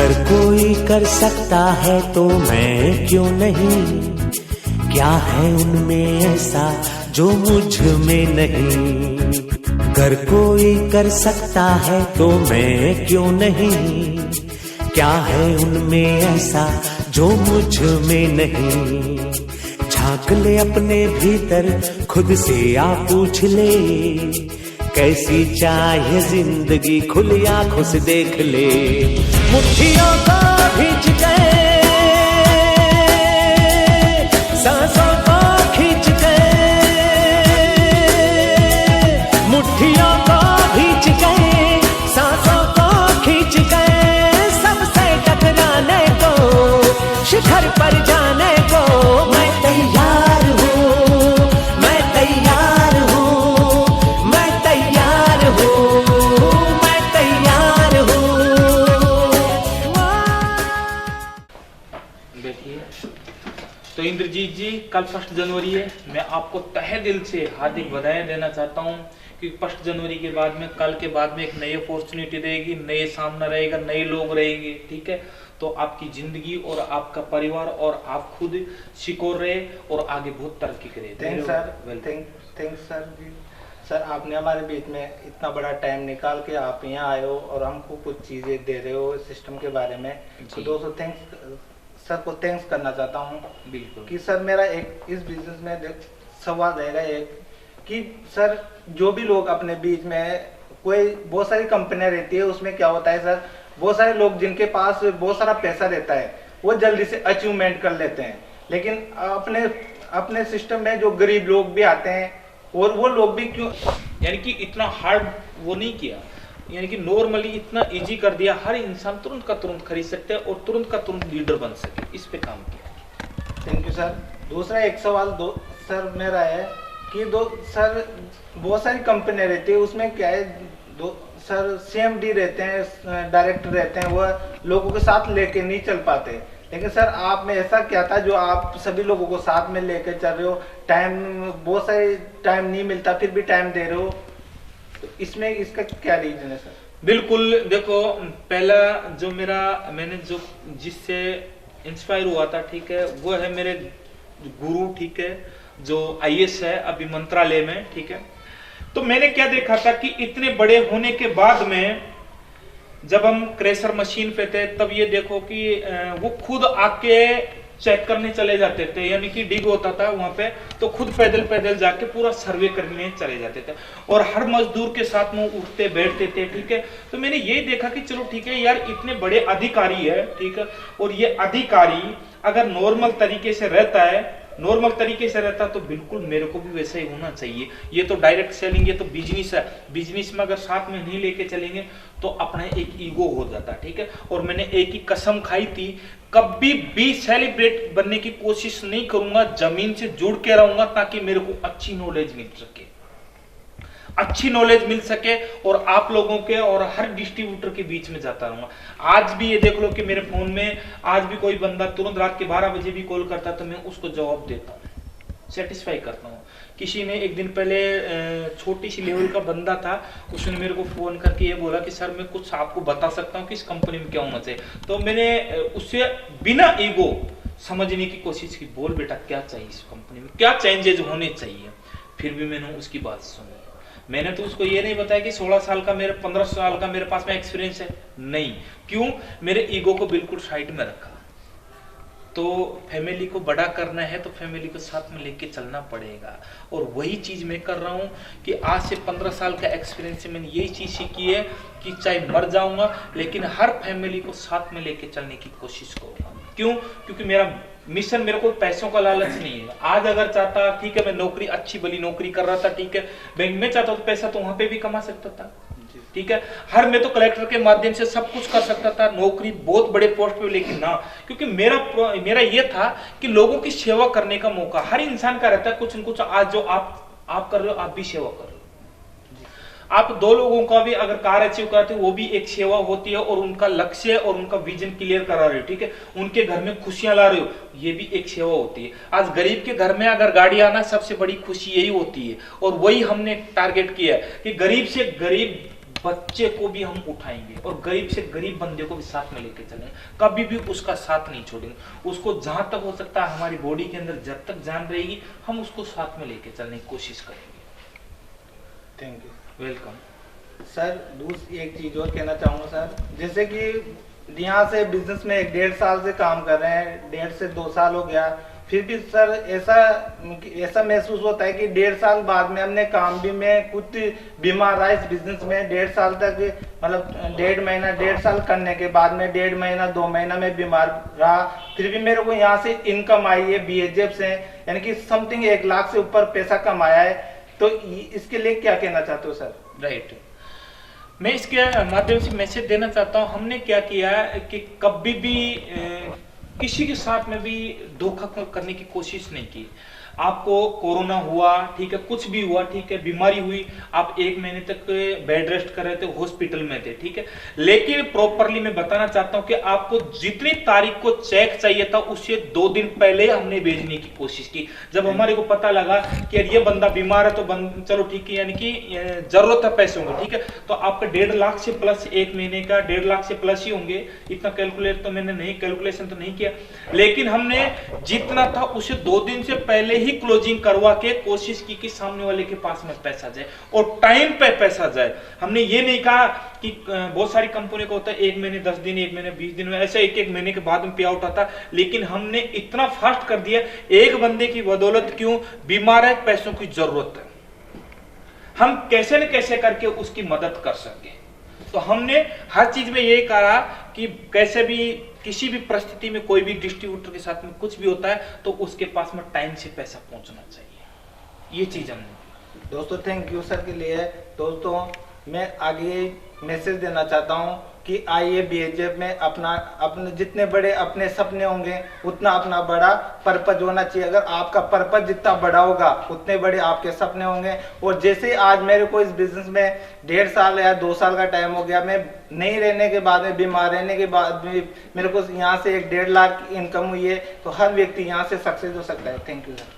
अगर कोई कर सकता है तो मैं क्यों नहीं, क्या है उनमें ऐसा जो मुझ में नहीं। अगर कोई कर सकता है तो मैं क्यों नहीं, क्या है उनमें ऐसा जो मुझ में नहीं। झांक ले अपने भीतर खुद से आ पूछ ले, कैसी चाहे जिंदगी खुली आंखों से देख ले। मुट्ठियों को भींच गए, सांसों को खींच गए, मुट्ठियों को भींच गए, सांसों को खींच गए। सबसे टकराने को, शिखर पर जाने को मैं तैयार हूँ, मैं तैयार हूँ, मैं तैयार हूँ, मैं तैयार हूँ। देखिए तो इंद्रजीत जी, कल 1 जनवरी है। मैं आपको तहे दिल से हार्दिक बधाई देना चाहता हूँ कि 1 जनवरी के बाद में, कल के बाद में एक नई अपॉर्चुनिटी रहेगी, नए सामना रहेगा, नए लोग रहेंगे, ठीक है। तो आपकी जिंदगी और आपका परिवार और आप खुद सिकोर रहे और आगे बहुत तरक्की करे। थैंक सर जी। सर आपने हमारे बीच में इतना बड़ा टाइम निकाल के आप यहाँ आए हो और हमको कुछ चीजें दे रहे हो सिस्टम के बारे में, तो दोस्तों सर को थैंक्स करना चाहता हूँ। बिल्कुल कि सर मेरा एक इस बिजनेस में सवाल रहेगा एक, कि सर जो भी लोग अपने बीच में, कोई बहुत सारी कंपनियां रहती है, उसमें क्या होता है सर, बहुत सारे लोग जिनके पास बहुत सारा पैसा रहता है वो जल्दी से अचीवमेंट कर लेते हैं, लेकिन अपने सिस्टम में जो गरीब लोग भी आते हैं और वो लोग भी क्यों, यानी कि इतना हार्ड वो नहीं किया, यानी कि नॉर्मली इतना इजी कर दिया, हर इंसान तुरंत का तुरंत खरीद सकते हैं और तुरंत का तुरंत लीडर बन सके, इस पे काम किया। Thank you sir. दूसरा एक सवाल सर मेरा है कि सर बहुत सारी कंपनियां रहती है, उसमें क्या है सर CMD रहते हैं, डायरेक्टर रहते हैं, वो लोगों के साथ लेके नहीं चल पाते, लेकिन सर आप में ऐसा क्या था जो आप सभी लोगों को साथ में लेके चल रहे हो, बहुत सारे टाइम नहीं मिलता फिर भी टाइम दे रहे हो, तो इसमें इसका क्या रीजन है सर? बिल्कुल, देखो पहला जो मैंने जो जिससे इंस्पायर हुआ था, ठीक है, वो है मेरे गुरु, ठीक है, जो IAS है अभी मंत्रालय में, ठीक है। तो मैंने क्या देखा था कि इतने बड़े होने के बाद में जब हम क्रेशर मशीन पे थे, तब ये देखो कि वो खुद आके चेक करने चले जाते थे, यानी कि डिग होता था वहां पे, तो खुद पैदल पैदल जाके पूरा सर्वे करने चले जाते थे और हर मजदूर के साथ में उठते बैठते थे, ठीक है। तो मैंने ये देखा कि चलो ठीक है यार, इतने बड़े अधिकारी है, ठीक है, और ये अधिकारी अगर नॉर्मल तरीके से रहता तो बिल्कुल मेरे को भी वैसा ही होना चाहिए। ये तो डायरेक्ट सेलिंग, ये तो बिजनेस है, बिजनेस में अगर साथ में नहीं लेके चलेंगे तो अपना एक ईगो हो जाता, ठीक है। और मैंने एक ही कसम खाई थी, कभी भी सेलिब्रेट बनने की कोशिश नहीं करूंगा, जमीन से जुड़ के रहूंगा ताकि मेरे को अच्छी नॉलेज मिल सके और आप लोगों के और हर डिस्ट्रीब्यूटर के बीच में जाता रहूंगा। आज भी ये देख लो कि मेरे फोन में आज भी कोई बंदा तुरंत रात के 12 बजे भी कॉल करता तो मैं उसको जवाब देता हूँ, सेटिस्फाई करता हूँ। किसी ने एक दिन पहले छोटी सी लेवल का बंदा था, उसने मेरे को फोन करके ये बोला कि सर मैं कुछ आपको बता सकता हूँ कि इस कंपनी में क्या होना चाहिए। तो मैंने उससे बिना ईगो समझने की कोशिश की, बोल बेटा क्या चाहिए इस कंपनी में, क्या चेंजेस होने चाहिए। फिर भी मैंने उसकी बात सुनी। मैंने तो उसको ये नहीं बताया कि 16 साल का 15 साल का मेरे पास में एक्सपीरियंस है, नहीं। क्यों? मेरे ईगो को बिल्कुल साइड में रखा। तो फैमिली को बड़ा करना है तो फैमिली को साथ में लेके चलना पड़ेगा, और वही चीज मैं कर रहा हूँ कि आज से 15 साल का एक्सपीरियंस से मैंने यही चीज सीखी है कि चाहे मर जाऊंगा लेकिन हर फैमिली को साथ में लेके चलने की कोशिश करूंगा। क्यों? क्योंकि मेरा मिशन, मेरे को पैसों का लालच नहीं है। आज अगर चाहता, ठीक है, मैं नौकरी अच्छी भली नौकरी कर रहा था, ठीक है, बैंक में चाहता तो पैसा तो वहां पे भी कमा सकता था, ठीक है, मैं तो कलेक्टर के माध्यम से सब कुछ कर सकता था, नौकरी बहुत बड़े पोस्ट पे, लेकिन ना, क्योंकि मेरा ये था कि लोगों की सेवा करने का मौका हर इंसान का रहता है, कुछ न कुछ। आज जो आप कर रहे हो, आप भी सेवा कर रहे हो। आप 2 लोगों का भी अगर कार्य अचीव करते हो, वो भी एक सेवा होती है, और उनका लक्ष्य और उनका विजन क्लियर करा रहे हो, ठीक है, उनके घर में खुशियां ला रहे हो, ये भी एक सेवा होती है। आज गरीब के घर में अगर गाड़ी आना, सबसे बड़ी खुशी यही होती है, और वही हमने टारगेट किया है कि गरीब से गरीब बच्चे को भी हम उठाएंगे और गरीब से गरीब बंदे को भी साथ में लेके चलेंगे, कभी भी उसका साथ नहीं छोड़ेंगे। उसको जहां तक हो सकता है हमारी बॉडी के अंदर जब तक जान रहेगी हम उसको साथ में लेके चलने की कोशिश करेंगे। Thank you. वेलकम सर दूसरी एक चीज और कहना चाहूँगा सर, जैसे कि यहाँ से बिजनेस में 1.5 साल से काम कर रहे हैं, 1.5 से 2 साल हो गया, फिर भी सर ऐसा महसूस होता है कि 1.5 साल बाद में हमने काम भी में कुछ बीमार रहा इस बिजनेस में। 1.5 साल तक मतलब 1.5 महीना 1.5 साल करने के बाद में 1.5 महीना 2 महीना में बीमार रहा, फिर भी मेरे को यहाँ से इनकम आई है BHF से, यानी कि समथिंग 1 लाख से ऊपर पैसा कमाया है। तो इसके लिए क्या कहना चाहते हो सर? राइट, मैं इसके माध्यम से मैसेज देना चाहता हूँ, हमने क्या किया कि कभी भी किसी के साथ में भी धोखा करने की कोशिश नहीं की। आपको कोरोना हुआ, ठीक है, कुछ भी हुआ, ठीक है, बीमारी हुई, आप 1 महीने तक बेड रेस्ट कर रहे थे, हॉस्पिटल में थे, ठीक है, लेकिन प्रॉपरली मैं बताना चाहता हूं कि आपको जितनी तारीख को चेक चाहिए था उससे 2 दिन पहले हमने भेजने की कोशिश की। जब हमारे को पता लगा कि ये बंदा बीमार है तो चलो ठीक है, यानी कि जरूरत है पैसे होंगे, ठीक है, तो आपका 1.5 लाख से प्लस 1 महीने का 1.5 लाख से प्लस ही होंगे। इतना कैलकुलेट तो मैंने कैलकुलेशन तो नहीं किया, लेकिन हमने जितना था उसे 2 दिन से पहले ही क्लोजिंग करवा के कोशिश की कि सामने वाले के पास में पैसा जाए और टाइम पे पैसा जाए। हमने ये नहीं कहा कि बहुत सारी कंपनी को होता है 1 महीने 10 दिन, 1 महीने 20 दिन में, ऐसे 1 महीने के बाद में पे आउट आता, लेकिन हमने इतना फास्ट कर दिया। एक बंदे की बदौलत क्यों, बीमार है, पैसों की जरूरत है, हम कैसे न कैसे करके उसकी मदद कर सके। तो हमने हर चीज में यही कहा कि कैसे भी किसी भी परिस्थिति में कोई भी डिस्ट्रीब्यूटर के साथ में कुछ भी होता है तो उसके पास में टाइम से पैसा पहुंचना चाहिए, ये चीज हमने। दोस्तों थैंक यू सर के लिए। दोस्तों मैं आगे मैसेज देना चाहता हूँ कि आइए BHF में अपने जितने बड़े अपने सपने होंगे उतना अपना बड़ा पर्पज होना चाहिए। अगर आपका पर्पज जितना बड़ा होगा उतने बड़े आपके सपने होंगे। और जैसे आज मेरे को इस बिजनेस में 1.5 साल या 2 साल का टाइम हो गया, मैं नहीं रहने के बाद में, बीमार रहने के बाद में मेरे को यहाँ से 1.5 लाख इनकम हुई है, तो हर व्यक्ति यहाँ से सक्सेस हो सकता है। Thank you sir.